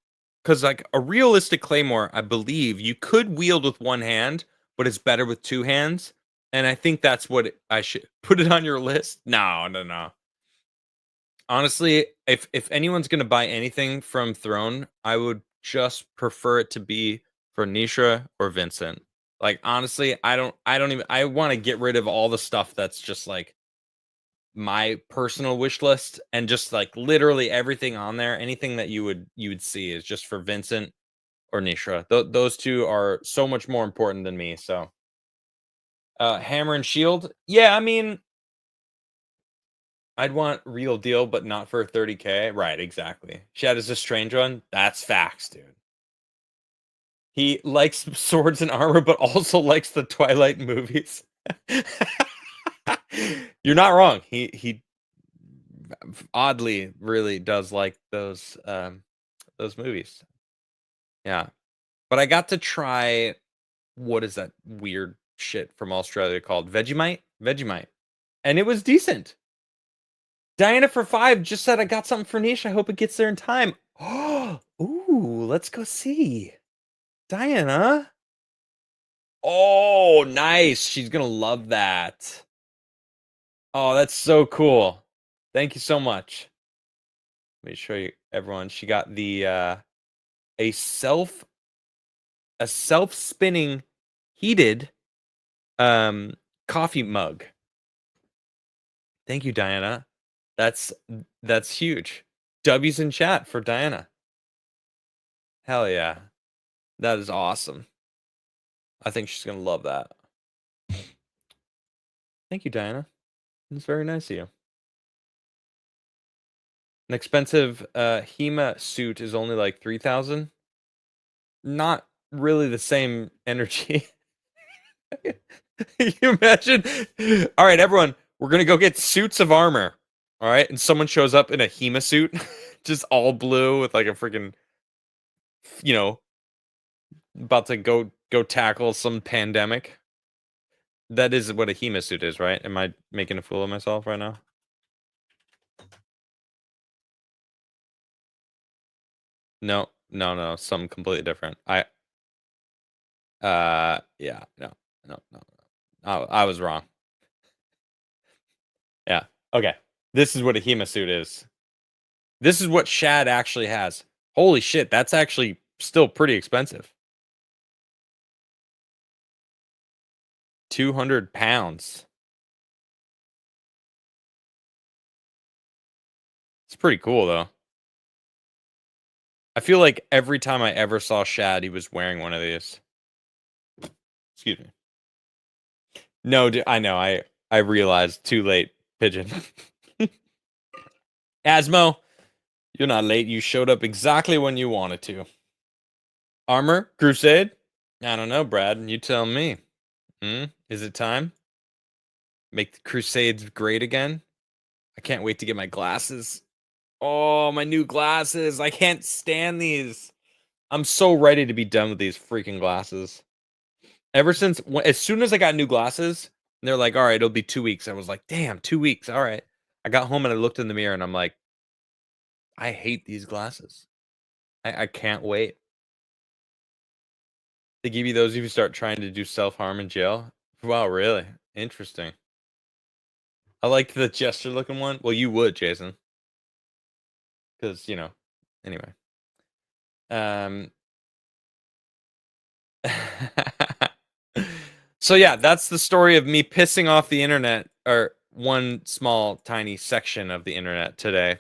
because like a realistic claymore, I believe you could wield with one hand, but it's better with two hands. And I think that's what I should put it on your list. No. Honestly, if anyone's gonna buy anything from Throne, I would just prefer it to be for Nisha or Vincent. Like honestly, I want to get rid of all the stuff that's just like my personal wish list, and just like literally everything on there, anything that you would see is just for Vincent or Nisha. Those two are so much more important than me. So hammer and shield. Yeah, I mean, I'd want real deal, but not for 30K. Right, exactly. Shad is a strange one. That's facts, dude. He likes swords and armor, but also likes the Twilight movies. You're not wrong. He oddly really does like those movies. Yeah. But I got to try, what is that weird shit from Australia called? Vegemite? Vegemite. And it was decent. Diana for 5 just said, I got something for Niche. I hope it gets there in time. Oh, ooh, let's go see. Diana. Oh, nice. She's going to love that. Oh, that's so cool. Thank you so much. Let me show you everyone. She got the a self spinning heated coffee mug. Thank you, Diana. That's huge. W's in chat for Diana. Hell yeah. That is awesome. I think she's going to love that. Thank you, Diana. It's very nice of you. An expensive HEMA suit is only like 3,000. Not really the same energy. Can you imagine? All right, everyone, we're going to go get suits of armor. All right, and someone shows up in a HEMA suit, just all blue with like a freaking, you know, about to go tackle some pandemic. That is what a HEMA suit is, right? Am I making a fool of myself right now? No, something completely different. Yeah, no. I was wrong. Yeah. Okay. This is what a HEMA suit is. This is what Shad actually has. Holy shit, that's actually still pretty expensive. 200 pounds. It's pretty cool though. I feel like every time I ever saw Shad, he was wearing one of these. Excuse me. No, I know. I realized too late, Pigeon. Asmo, you're not late. You showed up exactly when you wanted to. Armor? Crusade? I don't know, Brad. You tell me. Is it time? Make the Crusades great again? I can't wait to get my glasses. Oh, my new glasses. I can't stand these. I'm so ready to be done with these freaking glasses. Ever since, as soon as I got new glasses, they're like, all right, it'll be 2 weeks. I was like, damn, 2 weeks. All right. I got home and I looked in the mirror and I'm like, I hate these glasses. I can't wait. They give you those if you start trying to do self-harm in jail. Wow, really? Interesting. I like the gesture looking one. Well, you would, Jason. Because, anyway. So yeah, that's the story of me pissing off the internet, or one small tiny section of the internet today,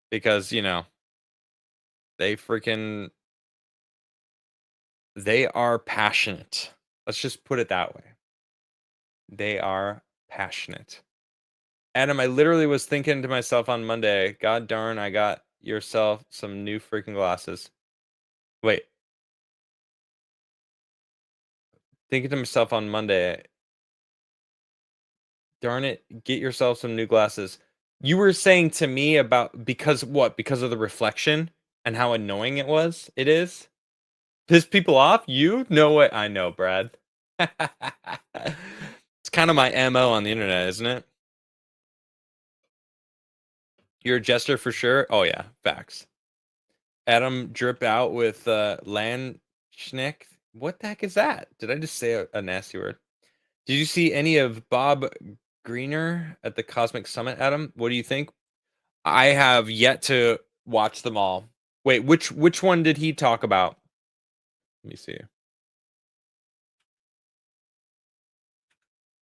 because they are passionate. Let's just put it that way. They are passionate. Adam, I literally was thinking to myself on Monday, God darn, I got yourself some new freaking glasses. Wait. Thinking to myself on Monday, darn it, get yourself some new glasses. You were saying to me about because what? Because of the reflection and how annoying it is? Piss people off? You? No way. I know, Brad. It's kind of my MO on the internet, isn't it? You're a jester for sure. Oh yeah, facts. Adam drip out with Landschneck. What the heck is that? Did I just say a nasty word? Did you see any of Bob Greener at the Cosmic Summit, Adam? What do you think? I have yet to watch them all. Wait, which one did he talk about? Let me see.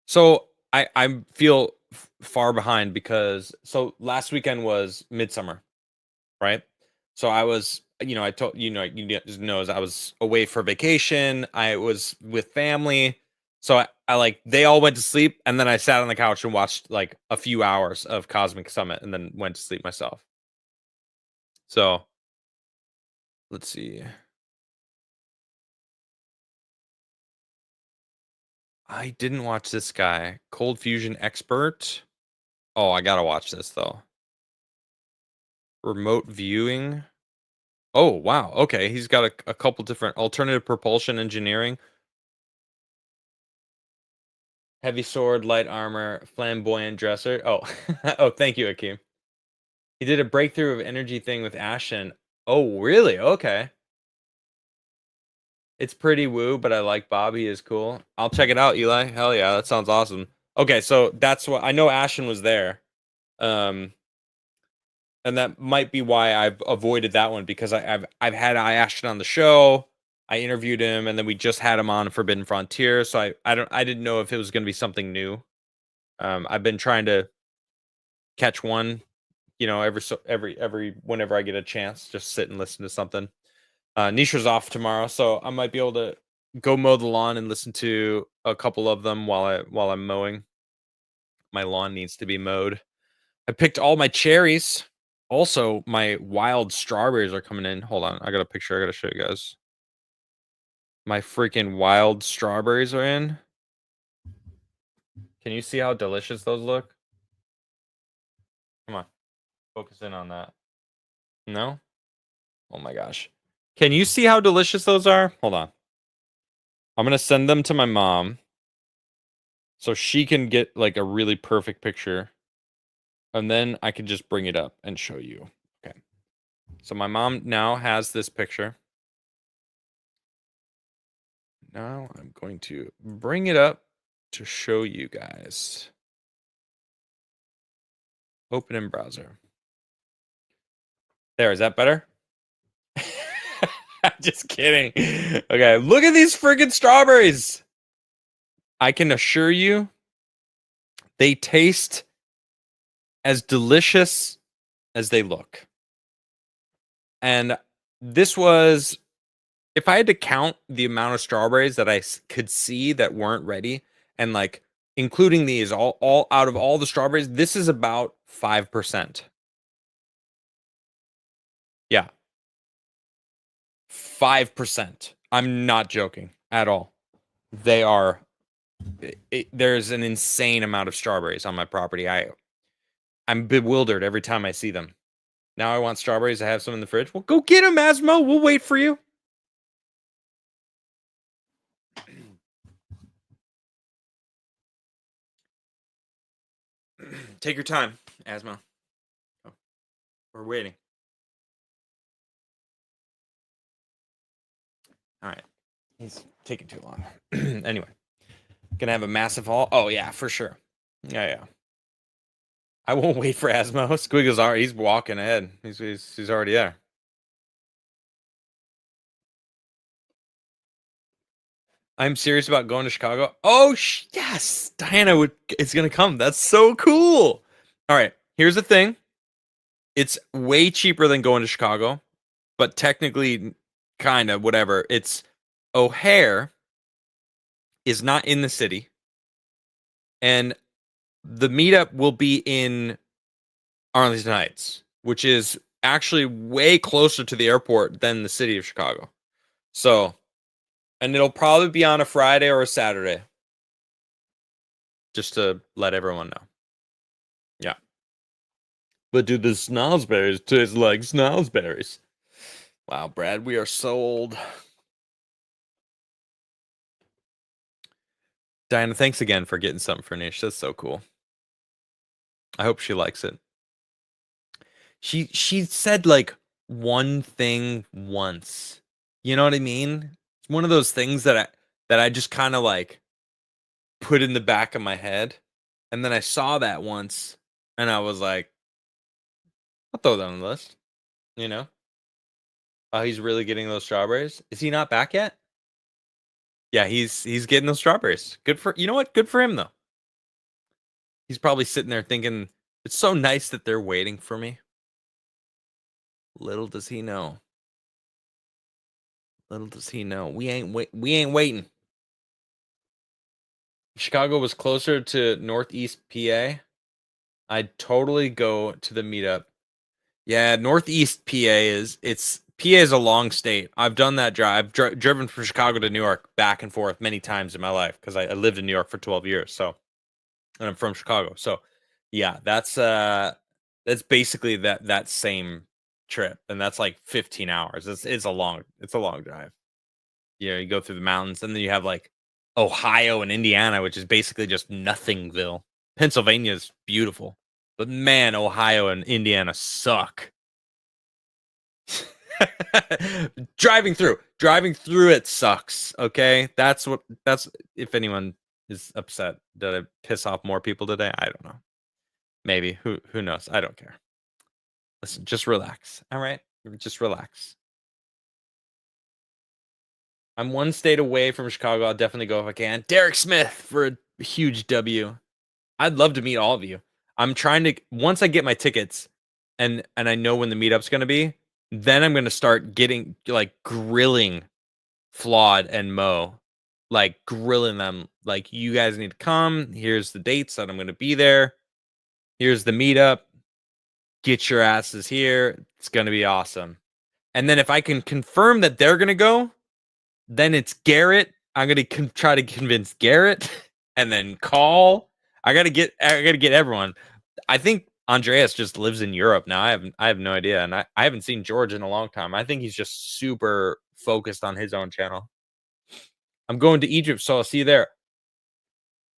So I feel far behind because last weekend was Midsummer, right? So I was, I told you just knows I was away for vacation. I was with family. So I like they all went to sleep and then I sat on the couch and watched like a few hours of Cosmic Summit and then went to sleep myself. So let's see. I didn't watch this guy. Cold Fusion Expert. Oh, I gotta watch this though. Remote viewing. Oh, wow. Okay, he's got a couple different alternative propulsion engineering. Heavy sword, light armor, flamboyant dresser. Oh, oh, thank you, Akeem. He did a breakthrough of energy thing with Ashen. Oh, really? Okay. It's pretty woo, but I like Bobby is cool. I'll check it out, Eli. Hell yeah, that sounds awesome. Okay, so that's what I know Ashen was there. Um and that might be why I've avoided that one because I've had Ashton on the show. I interviewed him, and then we just had him on Forbidden Frontier. So I didn't know if it was going to be something new. I've been trying to catch one, every whenever I get a chance, just sit and listen to something. Nisha's off tomorrow, so I might be able to go mow the lawn and listen to a couple of them while I'm mowing. My lawn needs to be mowed. I picked all my cherries. Also, my wild strawberries are coming in. Hold on, I got a picture I gotta show you guys. My freaking wild strawberries are in. Can you see how delicious those look? Come on, focus in on that. No? Oh my gosh. Can you see how delicious those are? Hold on. I'm gonna send them to my mom so she can get like a really perfect picture. And then I can just bring it up and show you. Okay. So my mom now has this picture. Now I'm going to bring it up to show you guys. Open in browser. There, is that better? Just kidding. Okay, look at these freaking strawberries. I can assure you they taste as delicious as they look. And this was, if I had to count the amount of strawberries that I could see that weren't ready, and like including these, all out of all the strawberries, this is about 5%. Yeah, 5%. I'm not joking at all. They are. There's an insane amount of strawberries on my property. I'm bewildered every time I see them. Now I want strawberries. I have some in the fridge. Well, go get them, Asmo. We'll wait for you. Take your time, Asmo. Oh, we're waiting. All right. He's taking too long. Anyway, gonna have a massive haul. Oh yeah, for sure. Yeah. I won't wait for Asmo. Squiggle's already. He's walking ahead. He's already there. I'm serious about going to Chicago. Oh yes, Diana is gonna come. That's so cool. All right. Here's the thing. It's way cheaper than going to Chicago, but technically, kind of whatever. It's O'Hare is not in the city, and the meetup will be in Arlington Heights, which is actually way closer to the airport than the city of Chicago. So, and it'll probably be on a Friday or a Saturday, just to let everyone know. Yeah. But do the snozberries taste like snozberries? Wow, Brad, we are so old. Diana, thanks again for getting something for Nish. That's so cool. I hope she likes it. She said like one thing once. You know what I mean? It's one of those things that I just kind of like put in the back of my head. And then I saw that once and I was like, I'll throw that on the list. You know? Oh, he's really getting those strawberries. Is he not back yet? Yeah, he's getting those strawberries. Good for, you know what? Good for him though. He's probably sitting there thinking, it's so nice that they're waiting for me. Little does he know. Little does he know. We ain't waiting. If Chicago was closer to Northeast PA, I'd totally go to the meetup. Yeah, Northeast PA is a long state. I've done that drive. I've driven from Chicago to New York back and forth many times in my life because I lived in New York for 12 years. So, and I'm from Chicago. So, yeah, that's basically that same trip, and that's like 15 hours. It's a long drive. You know, you go through the mountains, and then you have like Ohio and Indiana, which is basically just nothingville. Pennsylvania is beautiful, but man, Ohio and Indiana suck. Driving through it sucks. Okay, that's if anyone is upset, did I piss off more people today? I don't know. Maybe. Who knows? I don't care. Listen, just relax. All right, just relax. I'm one state away from Chicago. I'll definitely go if I can. Derek Smith for a huge W. I'd love to meet all of you. I'm trying to, once I get my tickets and I know when the meetup's going to be, then I'm going to start getting like grilling Flawed and Mo, like grilling them. Like, you guys need to come. Here's the dates that I'm going to be there. Here's the meetup. Get your asses here. It's going to be awesome. And then if I can confirm that they're going to go, then it's Garrett. I'm going to try to convince Garrett and then call. I got to get everyone. I think Andreas just lives in Europe now. I have no idea. And I haven't seen George in a long time. I think he's just super focused on his own channel. I'm going to Egypt, so I'll see you there.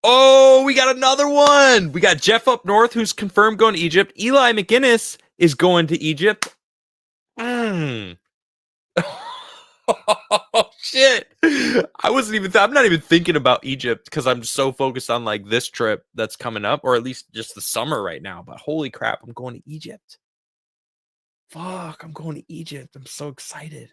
Oh, we got another one. We got Jeff up north, who's confirmed going to Egypt. Eli McGinnis is going to Egypt. Oh shit! I'm not even thinking about Egypt because I'm so focused on like this trip that's coming up, or at least just the summer right now. But holy crap, I'm going to Egypt. Fuck, I'm going to Egypt. I'm so excited.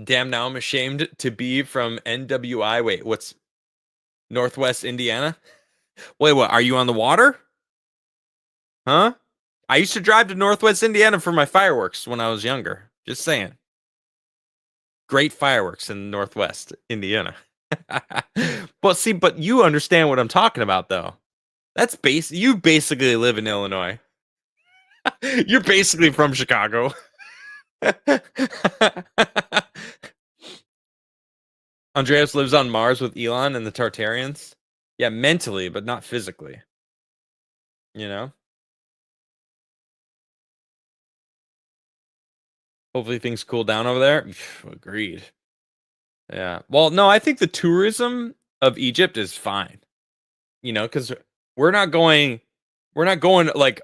Damn, now I'm ashamed to be from NWI. Wait, what's Northwest Indiana? Wait, what? Are you on the water? Huh? I used to drive to Northwest Indiana for my fireworks when I was younger. Just saying. Great fireworks in Northwest Indiana. But you understand what I'm talking about, though. That's you basically live in Illinois. You're basically from Chicago. Andreas lives on Mars with Elon and the Tartarians. Yeah, mentally, but not physically. You know? Hopefully things cool down over there. Agreed. Yeah. Well, no, I think the tourism of Egypt is fine. You know, because we're not going like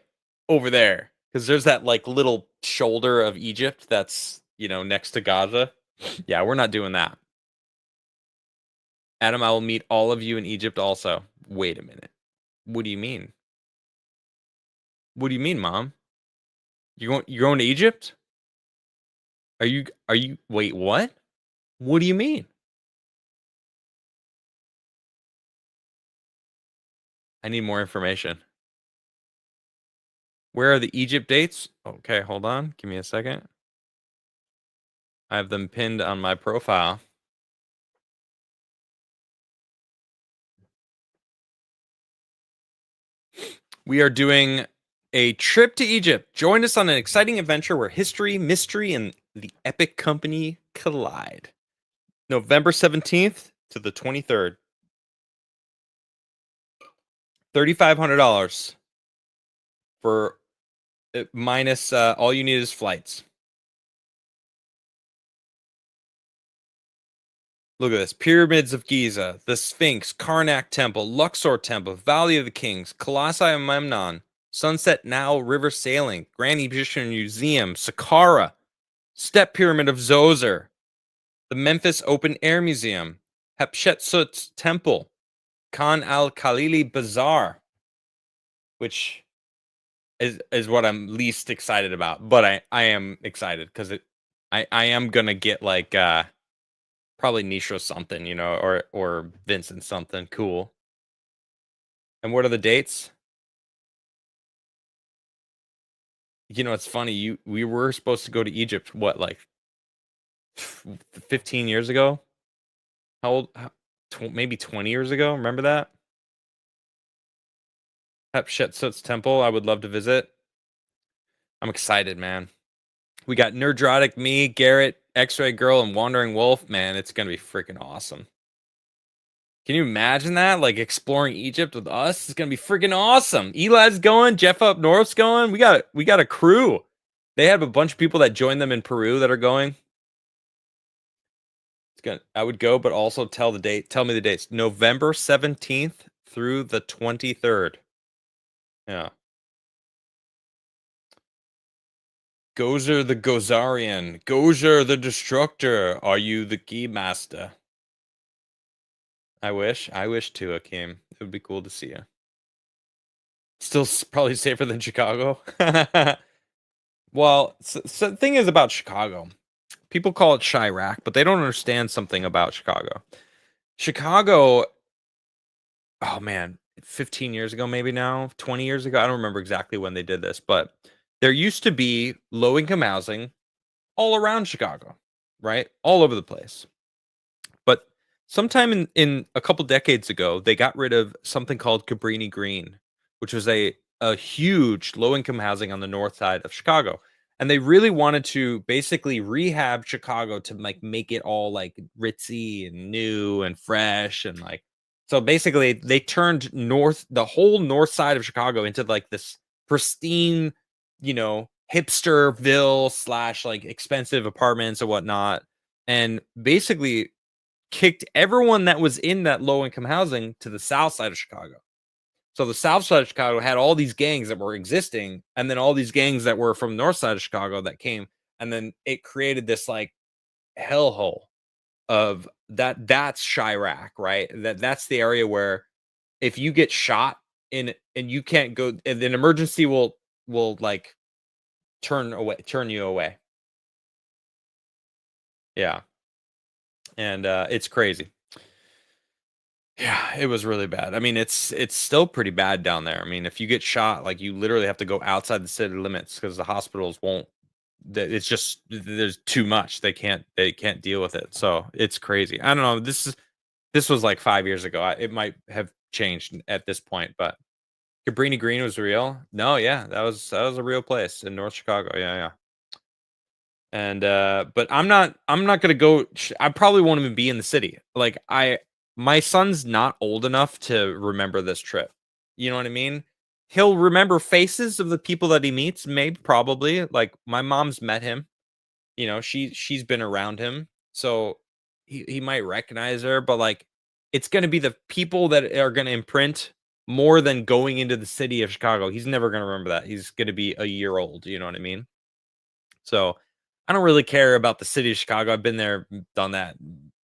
over there. Because there's that like little shoulder of Egypt that's, you know, next to Gaza. Yeah, we're not doing that. Adam, I will meet all of you in Egypt also. Wait a minute. What do you mean? What do you mean, Mom? You're going to Egypt? Are you wait, what? What do you mean? I need more information. Where are the Egypt dates? Okay, hold on. Give me a second. I have them pinned on my profile. We are doing a trip to Egypt. Join us on an exciting adventure where history, mystery, and the epic company collide. November 17th to the 23rd. $3,500 for minus all you need is flights. Look at this. Pyramids of Giza, the Sphinx, Karnak Temple, Luxor Temple, Valley of the Kings, Colossi of Memnon, Sunset Nile River Sailing, Grand Egyptian Museum, Saqqara, Step Pyramid of Zoser, the Memphis Open Air Museum, Hatshepsut's Temple, Khan al-Khalili Bazaar, which is what I'm least excited about. But I am excited because I am gonna get like probably Nishra something, you know, or Vincent something cool. And what are the dates? You know, it's funny. We were supposed to go to Egypt. What, like 15 years ago? How old? Maybe 20 years ago. Remember that? Hatshepsut's temple. I would love to visit. I'm excited, man. We got Nerdrotic, me, Garrett, X-Ray Girl, and Wandering Wolf. Man, it's gonna be freaking awesome. Can you imagine that? Like exploring Egypt with us? It's gonna be freaking awesome. Eli's going, Jeff up north's going. We got a crew. They have a bunch of people that joined them in Peru that are going. I would go, but also tell the date. Tell me the dates. November 17th through the 23rd. Yeah. Gozer the Gozarian. Gozer the Destructor. Are you the Key Master? I wish. I wish Tua came. It would be cool to see you. Still probably safer than Chicago. Well, so the thing is about Chicago. People call it Chirac, but they don't understand something about Chicago. Chicago, oh man, 15 years ago, maybe now, 20 years ago. I don't remember exactly when they did this, but there used to be low income housing all around Chicago, right? All over the place. But sometime in a couple decades ago, they got rid of something called Cabrini Green, which was a huge low income housing on the north side of Chicago. And they really wanted to basically rehab Chicago to like make it all like ritzy and new and fresh and like so basically they turned the whole north side of Chicago into like this pristine, hipsterville slash like expensive apartments and whatnot. And basically kicked everyone that was in that low income housing to the south side of Chicago. So the south side of Chicago had all these gangs that were existing, and then all these gangs that were from north side of Chicago that came, and then it created this like hellhole of that. That's Chirac, right? That's the area where if you get shot in and you can't go, and an emergency will like turn you away. Yeah, and it's crazy. Yeah, it was really bad. I mean, it's still pretty bad down there. I mean, if you get shot, like you literally have to go outside the city limits because the hospitals won't. It's just there's too much. They can't deal with it. So it's crazy. I don't know. This was like 5 years ago. It might have changed at this point, but Cabrini Green was real. No, yeah, that was a real place in North Chicago. Yeah, yeah. And but I'm not gonna go. I probably won't even be in the city. Like my son's not old enough to remember this trip. You know what I mean? He'll remember faces of the people that he meets, maybe probably. Like my mom's met him. She's been around him, so he might recognize her. But like, it's gonna be the people that are gonna imprint more than going into the city of Chicago. He's never gonna remember that. He's gonna be a year old. You know what I mean? So, I don't really care about the city of Chicago. I've been there, done that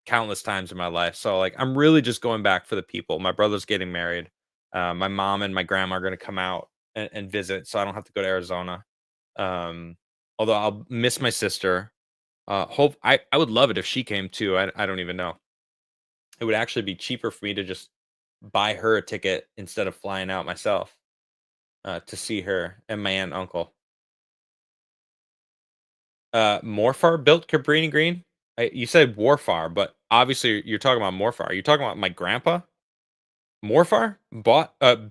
countless times in my life. So, like, I'm really just going back for the people. My brother's getting married. My mom and my grandma are gonna come out and visit, so I don't have to go to Arizona. Um, Although I'll miss my sister. I would love it if she came too. I don't even know. It would actually be cheaper for me to just buy her a ticket instead of flying out myself, to see her and my aunt and uncle. Morfar built Cabrini Green? You said Warfar, but obviously you're talking about Morfar. Are you talking about my grandpa? Morfar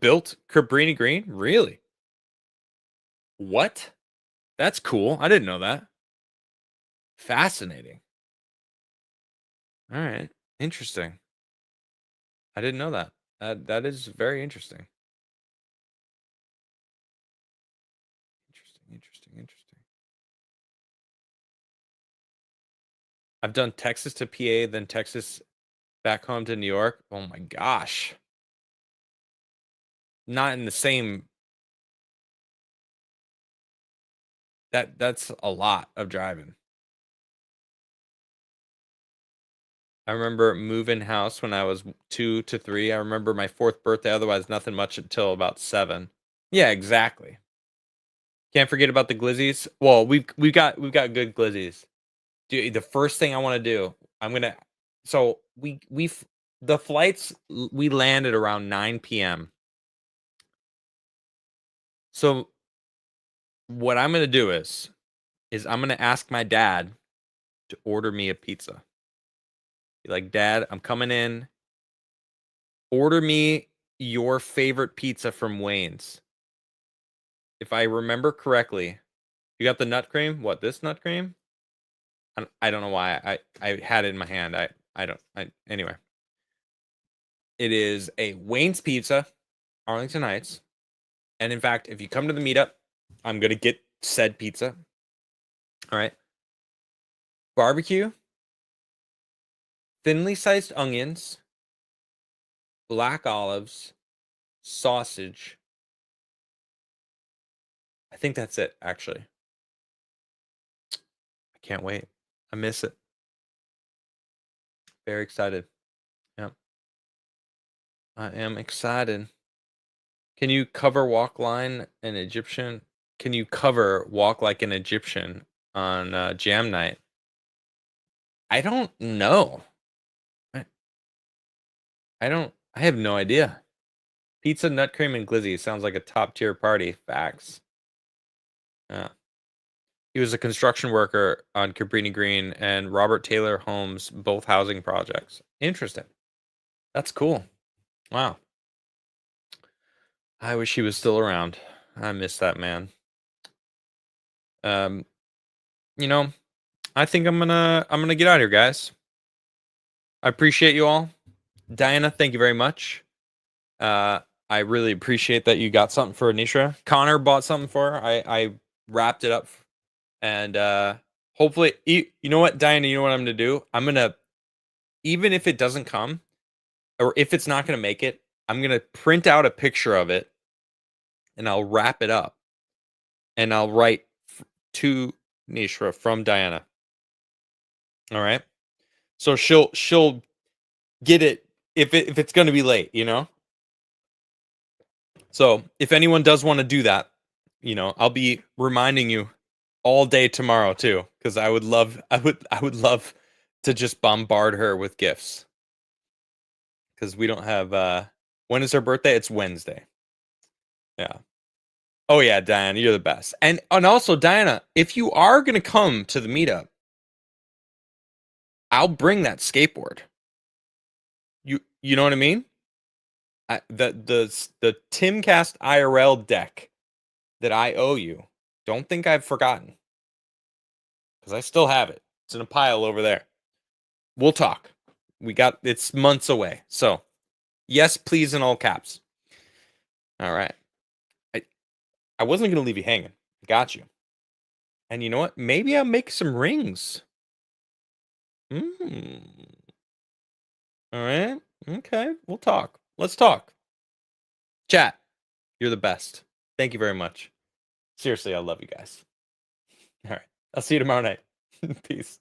built Cabrini Green? Really? What? That's cool. I didn't know that. Fascinating. All right. Interesting. I didn't know that. That is very interesting. Interesting, interesting, interesting. I've done Texas to PA, then Texas back home to New York. Oh my gosh. Not in the same that's a lot of driving. I remember moving house when I was 2 to 3. I remember my 4th birthday, otherwise nothing much until about 7. Yeah, exactly. Can't forget about the glizzies. Well, we've got good glizzies. Dude, the first thing I wanna do, I'm gonna so we've the flights we landed around 9 p.m. So what I'm gonna do is I'm gonna ask my dad to order me a pizza. Be like, "Dad, I'm coming in. Order me your favorite pizza from Wayne's." If I remember correctly, you got the nut cream? What, this nut cream? I don't know why I had it in my hand. I don't anyway. It is a Wayne's Pizza, Arlington Heights. And in fact, if you come to the meetup, I'm gonna get said pizza. All right. Barbecue, thinly sliced onions, black olives, sausage. I think that's it, actually. I can't wait. I miss it. Very excited. Yeah. I am excited. Can you cover walk line an Egyptian? Can you cover walk like an Egyptian on jam night? I don't know. I, I don't. I have no idea. Pizza, nut cream, and glizzy sounds like a top tier party. Facts. Yeah. He was a construction worker on Cabrini Green and Robert Taylor Homes, both housing projects. Interesting. That's cool. Wow. I wish he was still around. I miss that man. Um, you know, I think I'm gonna get out of here, guys. I appreciate you all. Diana, thank you very much. Uh, I really appreciate that you got something for Anisha. Connor bought something for her. I wrapped it up, and hopefully, you know what, Diana, you know what I'm gonna do? I'm gonna, even if it doesn't come, or if it's not gonna make it, I'm gonna print out a picture of it, and I'll wrap it up, and I'll write to Nishra from Diana. All right. So she'll get it if it's going to be late, you know? So, if anyone does want to do that, you know, I'll be reminding you all day tomorrow too, cuz I would love to just bombard her with gifts, cuz we don't have when is her birthday? It's Wednesday. Yeah. Oh yeah, Diana, you're the best. And also Diana, if you are going to come to the meetup, I'll bring that skateboard. You know what I mean? The Timcast IRL deck that I owe you. Don't think I've forgotten, because I still have it. It's in a pile over there. We'll talk. It's months away. So yes, please, in all caps. All right. I I wasn't gonna leave you hanging. Got you. And you know what? Maybe I'll make some rings. Mm. All right. Okay. We'll talk. Let's talk. Chat. You're the best. Thank you very much. Seriously, I love you guys. All right. I'll see you tomorrow night. Peace.